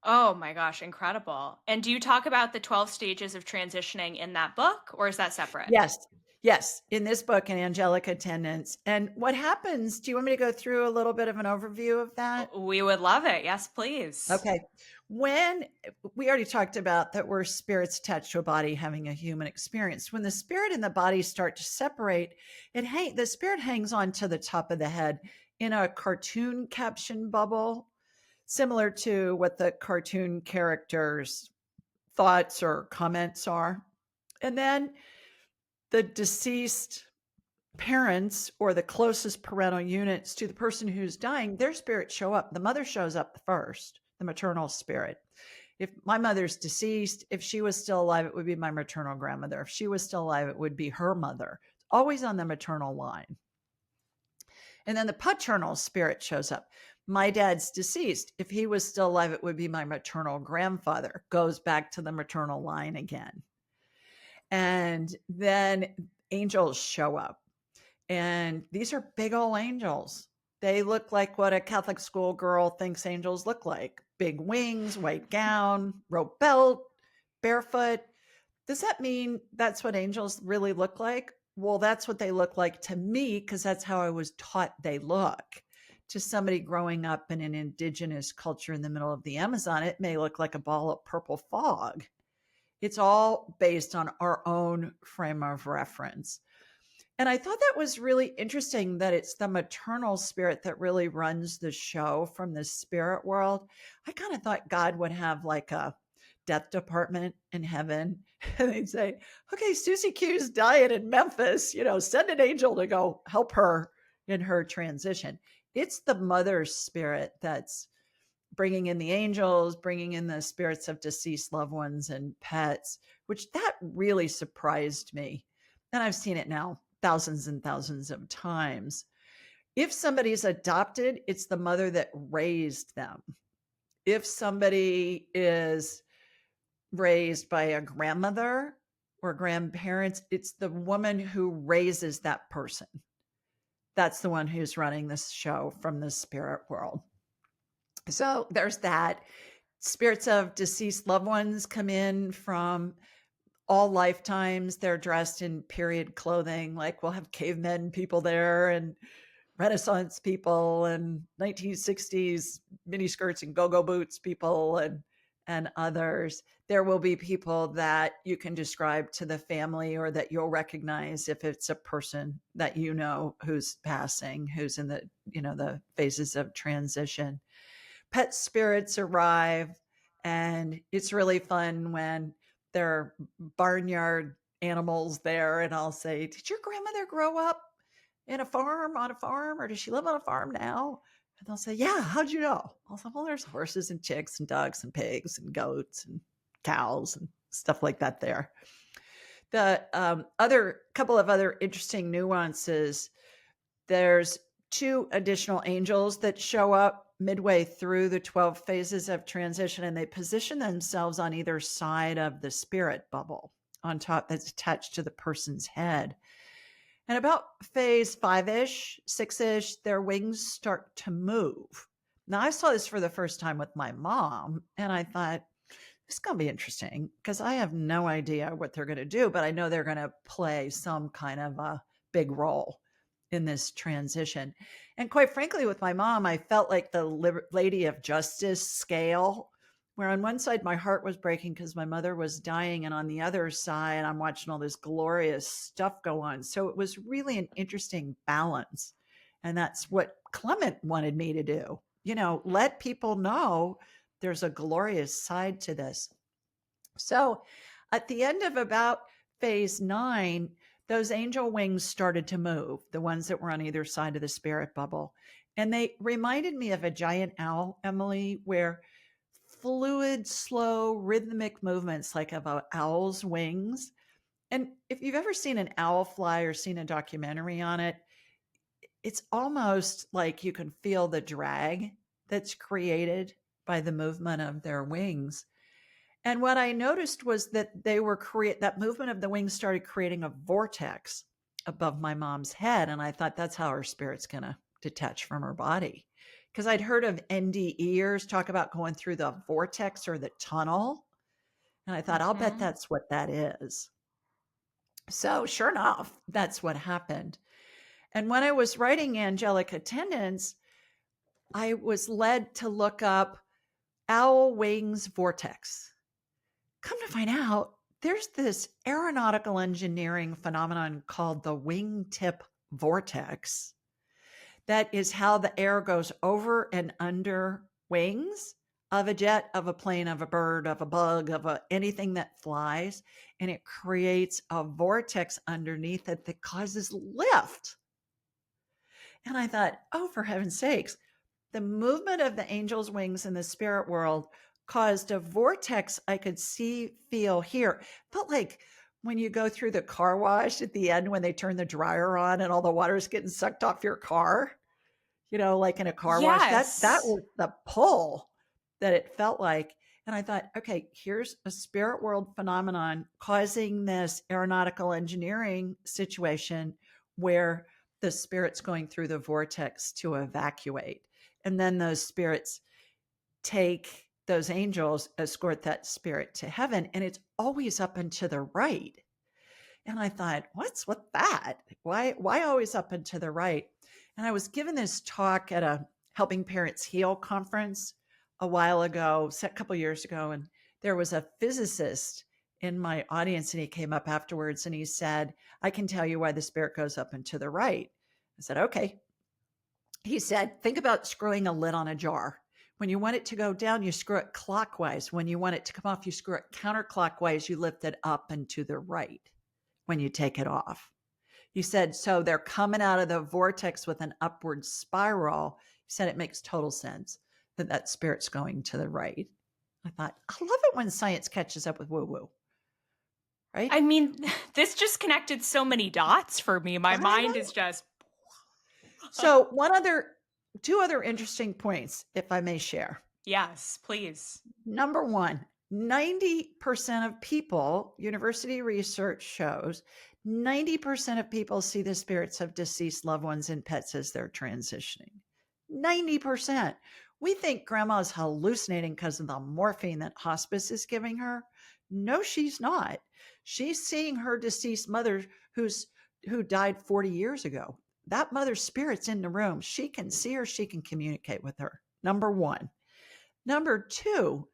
Oh my gosh, incredible. And do you talk about the 12 stages of transitioning in that book, or is that separate? Yes. In this book, in Angelic Attendants. And what happens, do you want me to go through a little bit of an overview of that? We would love it. Yes, please. Okay. When we already talked about that we're spirits attached to a body having a human experience. When the spirit and the body start to separate, the spirit hangs on to the top of the head in a cartoon caption bubble, similar to what the cartoon characters' thoughts or comments are. And then the deceased parents or the closest parental units to the person who's dying, their spirits show up. The mother shows up first, the maternal spirit. If my mother's deceased, if she was still alive, it would be my maternal grandmother. If she was still alive, it would be her mother. It's always on the maternal line. And then the paternal spirit shows up. My dad's deceased. If he was still alive, it would be my maternal grandfather. Goes back to the maternal line again. And then angels show up. And these are big old angels. They look like what a Catholic school girl thinks angels look like. Big wings, white gown, rope belt, barefoot. Does that mean that's what angels really look like? Well, that's what they look like to me, because that's how I was taught they look. To somebody growing up in an indigenous culture in the middle of the Amazon, it may look like a ball of purple fog. It's all based on our own frame of reference. And I thought that was really interesting that it's the maternal spirit that really runs the show from the spirit world. I kind of thought God would have like a death department in heaven. And they'd say, okay, Susie Q's dying in Memphis, send an angel to go help her in her transition. It's the mother's spirit that's bringing in the angels, bringing in the spirits of deceased loved ones and pets, which that really surprised me. And I've seen it now thousands and thousands of times. If somebody's adopted, it's the mother that raised them. If somebody is raised by a grandmother, or grandparents. It's the woman who raises that person. That's the one who's running this show from the spirit world. So there's that. Spirits of deceased loved ones come in from all lifetimes. They're dressed in period clothing. Like we'll have cavemen people there and Renaissance people and 1960s miniskirts and go-go boots people and others. There will be people that you can describe to the family or that you'll recognize if it's a person that you know who's passing, who's in the, the phases of transition. Pet spirits arrive, and it's really fun when there are barnyard animals there, and I'll say, "Did your grandmother grow up on a farm, or does she live on a farm now?" And they'll say, "Yeah, how'd you know?" I'll say, "Well, there's horses and chicks and ducks and pigs and goats and cows and stuff like that there." The other couple of other interesting nuances, there's 2 additional angels that show up midway through the 12 phases of transition, and they position themselves on either side of the spirit bubble on top that's attached to the person's head. And about phase 5-ish, 6-ish, their wings start to move. Now, I saw this for the first time with my mom, and I thought, this is going to be interesting because I have no idea what they're going to do, but I know they're going to play some kind of a big role in this transition. And quite frankly, with my mom, I felt like the Lady of Justice scale, where on one side my heart was breaking because my mother was dying, and on the other side I'm watching all this glorious stuff go on. So it was really an interesting balance. And that's what Clement wanted me to do. Let people know there's a glorious side to this. So at the end of about phase 9, those angel wings started to move, the ones that were on either side of the spirit bubble. And they reminded me of a giant owl, Emily, where fluid, slow, rhythmic movements like of an owl's wings. And if you've ever seen an owl fly or seen a documentary on it, it's almost like you can feel the drag that's created by the movement of their wings. And what I noticed was that that movement of the wings started creating a vortex above my mom's head. And I thought that's how her spirit's going to detach from her body. Because I'd heard of NDEers talk about going through the vortex or the tunnel. And I thought, I'll bet that's what that is. So sure enough, that's what happened. And when I was writing Angelic Attendants, I was led to look up owl wings vortex. Come to find out, there's this aeronautical engineering phenomenon called the wingtip vortex. That is how the air goes over and under wings of a jet, of a plane, of a bird, of a bug, of anything that flies. And it creates a vortex underneath it that causes lift. And I thought, oh, for heaven's sakes, the movement of the angel's wings in the spirit world caused a vortex I could see, feel, hear. Felt like when you go through the car wash at the end when they turn the dryer on and all the water is getting sucked off your car, like in a car wash. That was the pull that it felt like. And I thought, okay, here's a spirit world phenomenon causing this aeronautical engineering situation where the spirit's going through the vortex to evacuate. And then those spirits take those angels, escort that spirit to heaven. And it's always up and to the right. And I thought, what's with that? Why always up and to the right? And I was given this talk at a Helping Parents Heal conference a while ago, a couple of years ago. And there was a physicist in my audience, and he came up afterwards and he said, I can tell you why the spirit goes up and to the right. I said, okay. He said, think about screwing a lid on a jar. When you want it to go down, you screw it clockwise. When you want it to come off, you screw it counterclockwise. You lift it up and to the right when you take it off. He said, so they're coming out of the vortex with an upward spiral. He said, it makes total sense that spirit's going to the right. I thought, I love it when science catches up with woo-woo. Right? I mean, this just connected so many dots for me. My mind is just. So two other interesting points, if I may share. Yes, please. Number one, 90% of people, university research shows, 90% of people see the spirits of deceased loved ones and pets as they're transitioning. 90%. We think grandma's hallucinating because of the morphine that hospice is giving her. No, she's not. She's seeing her deceased mother who died 40 years ago. That mother's spirit's in the room. She can see her, she can communicate with her. Number one. Number two,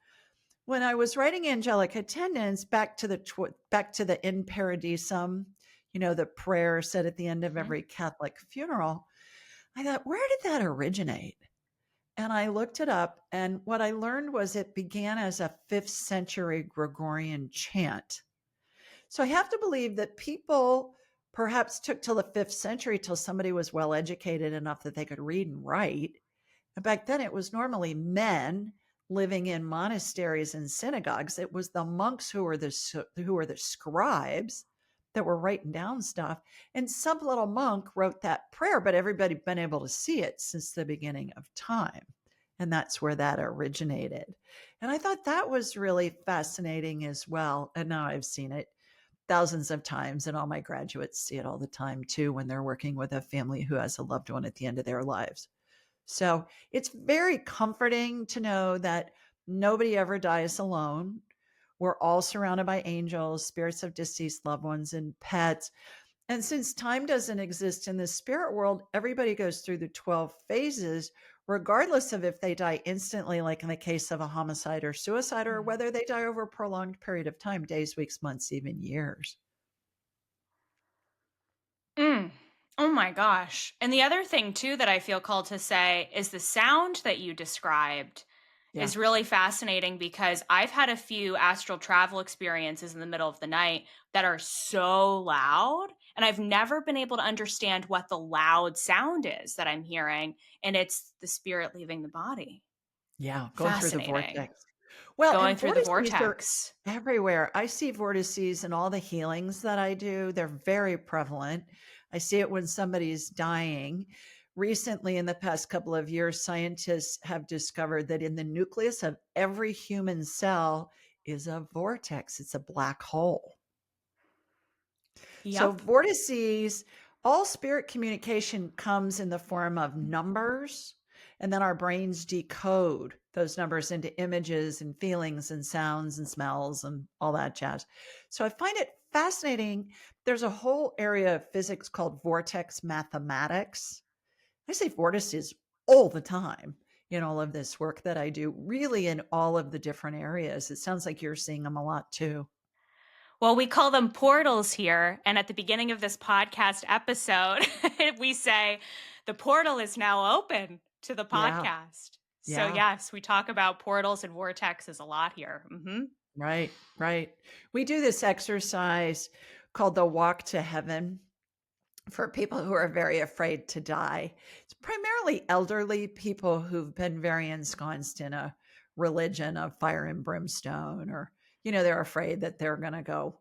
when I was writing angelic attendants back to the in paradisum, the prayer said at the end of Mhm. every Catholic funeral, I thought, where did that originate? And I looked it up, and what I learned was it began as a 5th century Gregorian chant. So I have to believe that people perhaps took till the 5th century till somebody was well educated enough that they could read and write. And back then, it was normally men living in monasteries and synagogues. It was the monks who were the scribes that were writing down stuff. And some little monk wrote that prayer, but everybody been able to see it since the beginning of time. And that's where that originated. And I thought that was really fascinating as well. And now I've seen it thousands of times, and all my graduates see it all the time too when they're working with a family who has a loved one at the end of their lives. So it's very comforting to know that nobody ever dies alone. We're all surrounded by angels, spirits of deceased loved ones, and pets. And since time doesn't exist in the spirit world, everybody goes through the 12 phases, regardless of if they die instantly, like in the case of a homicide or suicide, or Mm. whether they die over a prolonged period of time, days, weeks, months, even years. Mm. Oh my gosh. And the other thing too that I feel called to say is the sound that you described Yeah. is really fascinating because I've had a few astral travel experiences in the middle of the night that are so loud, and I've never been able to understand what the loud sound is that I'm hearing, and it's the spirit leaving the body. Yeah. Going through the Fascinating. vortex. Well, Going and through the vortices are vortex. everywhere. I see vortices in all the healings that I do. They're very prevalent. I see it when somebody's dying. Recently, in the past couple of years, scientists have discovered that in the nucleus of every human cell is a vortex, it's a black hole. So, Yep. vortices, all spirit communication comes in the form of numbers, and then our brains decode those numbers into images and feelings and sounds and smells and all that jazz. So, I find it fascinating. There's a whole area of physics called vortex mathematics. I say vortices all the time in all of this work that I do, really in all of the different areas. It sounds like you're seeing them a lot too. Well, we call them portals here. And at the beginning of this podcast episode, we say the portal is now open to the Yeah. podcast. So, Yeah. yes, we talk about portals and vortexes a lot here. Right, right. We do this exercise called the walk to heaven for people who are very afraid to die. It's primarily elderly people who've been very ensconced in a religion of fire and brimstone, or, they're afraid that they're going to go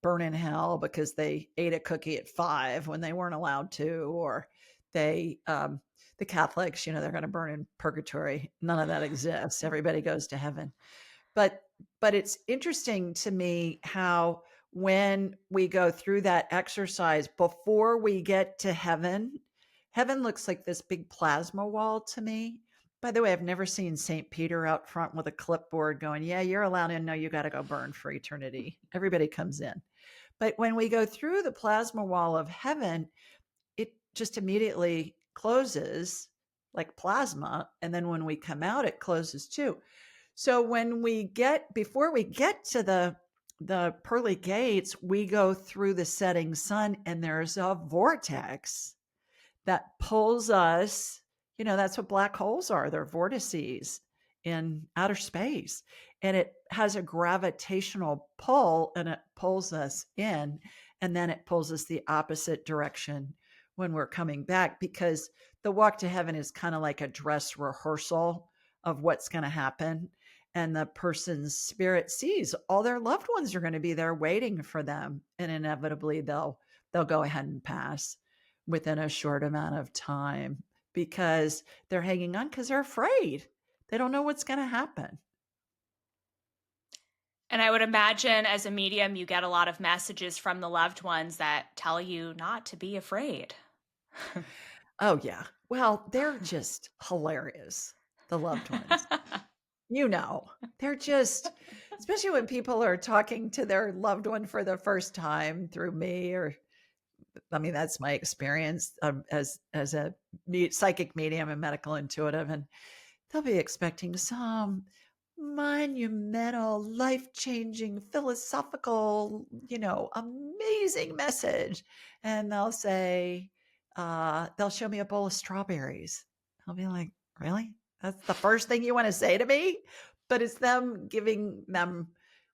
burn in hell because they ate a cookie at 5 when they weren't allowed to, or the Catholics, they're going to burn in purgatory. None of that exists. Everybody goes to heaven. But it's interesting to me how when we go through that exercise before we get to heaven, heaven looks like this big plasma wall to me. By the way, I've never seen St. Peter out front with a clipboard going, "Yeah, you're allowed in. No, you got to go burn for eternity." Everybody comes in. But when we go through the plasma wall of heaven, it just immediately closes like plasma. And then when we come out, it closes too. So before we get to the pearly gates, we go through the setting sun, and there's a vortex that pulls us. That's what black holes are. They're vortices in outer space. And it has a gravitational pull, and it pulls us in, and then it pulls us the opposite direction when we're coming back, because the walk to heaven is kind of like a dress rehearsal of what's going to happen. And the person's spirit sees all their loved ones are going to be there waiting for them, and inevitably they'll go ahead and pass within a short amount of time because they're hanging on because they're afraid. They don't know what's going to happen. And I would imagine as a medium, you get a lot of messages from the loved ones that tell you not to be afraid. Oh, yeah. Well, they're just hilarious, the loved ones. You know, they're just especially when people are talking to their loved one for the first time through me or I mean, that's my experience, as a psychic medium and medical intuitive, and they'll be expecting some monumental, life-changing, philosophical, amazing message, and they'll show me a bowl of strawberries. I'll be like, "Really? That's the first thing you wanna say to me?" But it's them giving them,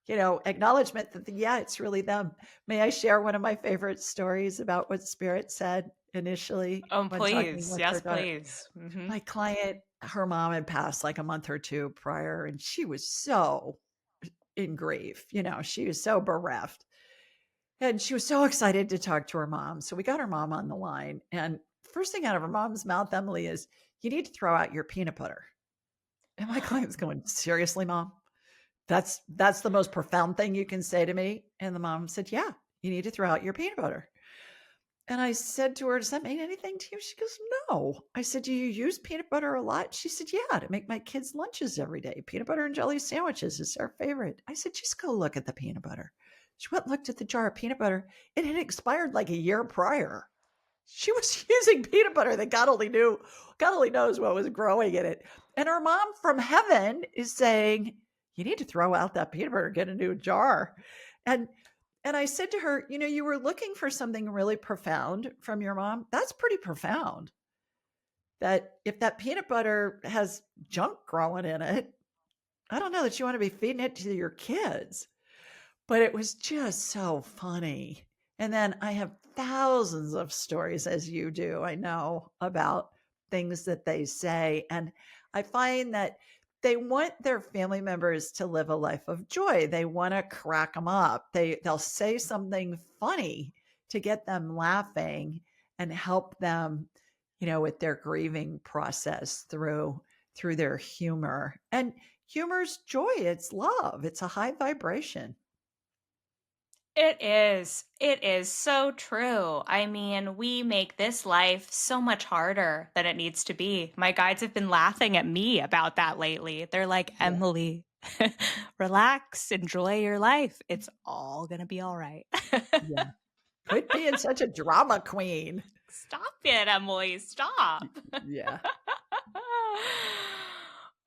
acknowledgement that, yeah, it's really them. May I share one of my favorite stories about what Spirit said initially when talking Please. with her Yes, daughter? please. My client, her mom had passed like a month or 2 prior, and she was so in grief, she was so bereft, and she was so excited to talk to her mom, so we got her mom on the line, and first thing out of her mom's mouth, Emily, is, "You need to throw out your peanut butter." And my client's going, "Seriously, mom? That's the most profound thing you can say to me?" And the mom said, "Yeah, you need to throw out your peanut butter." And I said to her, "Does that mean anything to you?" She goes, "No." I said, "Do you use peanut butter a lot?" She said, "Yeah, to make my kids' lunches every day. Peanut butter and jelly sandwiches is our favorite." I said, "Just go look at the peanut butter." She went and looked at the jar of peanut butter. It had expired like a year prior. She was using peanut butter that God only knows what was growing in it. And her mom from heaven is saying, "You need to throw out that peanut butter, get a new jar." And and I said to her, "You were looking for something really profound from your mom. That's pretty profound. That if that peanut butter has junk growing in it, I don't know that you want to be feeding it to your kids." But it was just so funny. And then I have thousands of stories, as you do, I know, about things that they say. And I find that they want their family members to live a life of joy. They want to crack them up. They'll say something funny to get them laughing and help them, with their grieving process through their humor. And humor's joy, it's love, it's a high vibration. It is. It is so true. I mean, we make this life so much harder than it needs to be. My guides have been laughing at me about that lately. They're like, Yeah. Emily, relax, enjoy your life. It's all going to be all right. Yeah. Quit being such a drama queen. Stop it, Emily. Y Stop. yeah.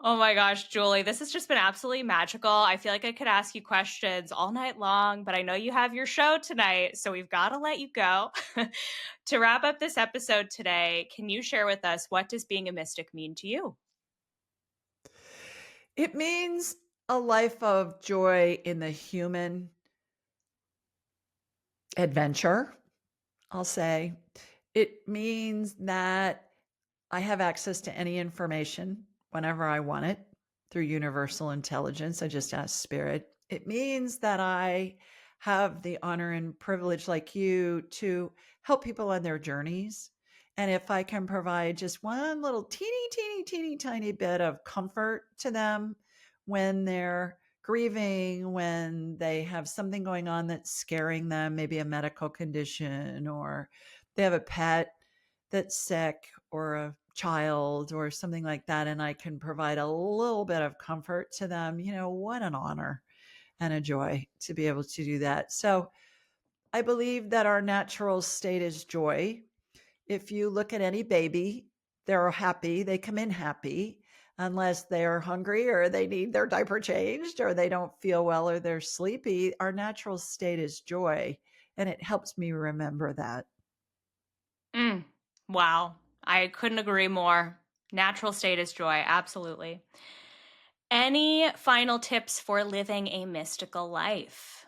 Oh my gosh, Julie, this has just been absolutely magical. I feel like I could ask you questions all night long, but I know you have your show tonight, so we've got to let you go. To wrap up this episode today, can you share with us what does being a mystic mean to you? It means a life of joy in the human adventure, I'll say. It means that I have access to any information whenever I want it through universal intelligence. I just ask spirit. It means that I have the honor and privilege, like you, to help people on their journeys. And if I can provide just one little teeny, teeny, teeny, tiny bit of comfort to them when they're grieving, when they have something going on that's scaring them, maybe a medical condition, or they have a pet that's sick, or a child or something like that, and I can provide a little bit of comfort to them, what an honor and a joy to be able to do that. So I believe that our natural state is joy. If you look at any baby, they're happy, they come in happy, unless they're hungry or they need their diaper changed or they don't feel well or they're sleepy. Our natural state is joy, and it helps me remember that. Mm, wow. I couldn't agree more. Natural state is joy. Absolutely. Any final tips for living a mystical life?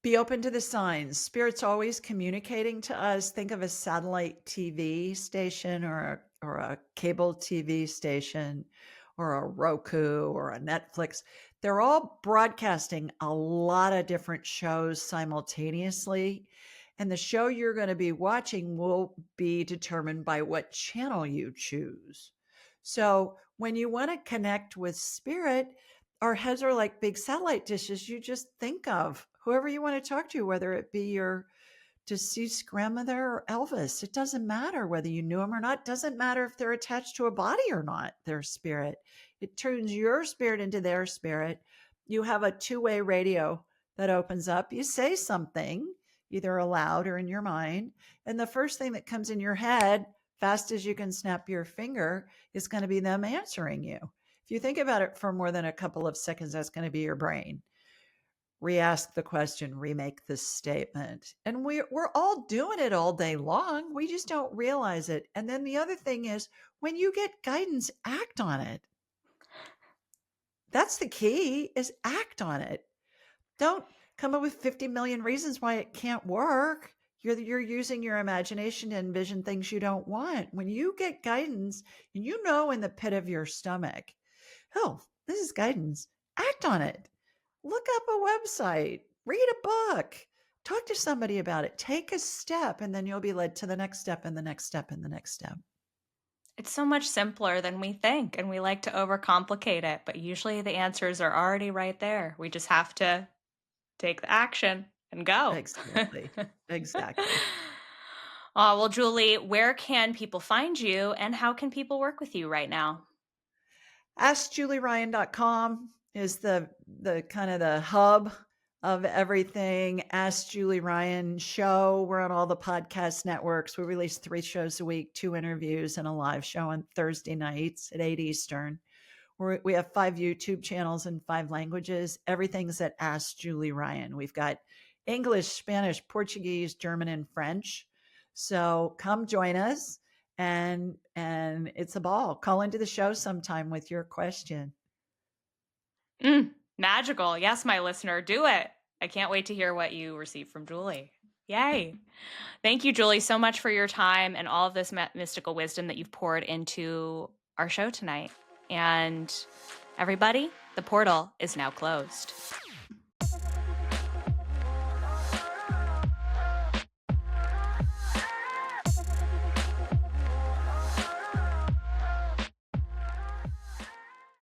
Be open to the signs. Spirit's always communicating to us. Think of a satellite TV station, or a cable TV station, or a Roku or a Netflix. They're all broadcasting a lot of different shows simultaneously. And the show you're going to be watching will be determined by what channel you choose. So when you want to connect with spirit, our heads are like big satellite dishes. You just think of whoever you want to talk to, whether it be your deceased grandmother or Elvis. It doesn't matter whether you knew him or not. It doesn't matter if they're attached to a body or not, their spirit. It turns your spirit into their spirit. You have a two-way radio that opens up. You say something, either aloud or in your mind. And the first thing that comes in your head, fast as you can snap your finger, is going to be them answering you. If you think about it for more than a couple of seconds, that's going to be your brain. Re-ask the question, remake the statement. And we're all doing it all day long. We just don't realize it. And then the other thing is when you get guidance, act on it. That's the key, is act on it. Don't come up with 50 million reasons why it can't work. You're using your imagination to envision things you don't want. When you get guidance and you know in the pit of your stomach, oh, this is guidance, act on it. Look up a website, read a book, talk to somebody about it, take a step, and then you'll be led to the next step and the next step and the next step. It's so much simpler than we think, and we like to overcomplicate it, but usually the answers are already right there. We just have to take the action and go. Exactly. Exactly. Oh, well, Julie, where can people find you and how can people work with you right now? AskJulieRyan.com is the kind of the hub of everything. Ask Julie Ryan show. We're on all the podcast networks. We release 3 shows a week, 2 interviews, and a live show on Thursday nights at 8 Eastern. We have 5 YouTube channels in 5 languages. Everything's at Ask Julie Ryan. We've got English, Spanish, Portuguese, German, and French. So come join us. And it's a ball. Call into the show sometime with your question. Magical. Yes, my listener, do it. I can't wait to hear what you receive from Julie. Yay. Thank you, Julie, so much for your time and all of this mystical wisdom that you've poured into our show tonight. And everybody, the portal is now closed.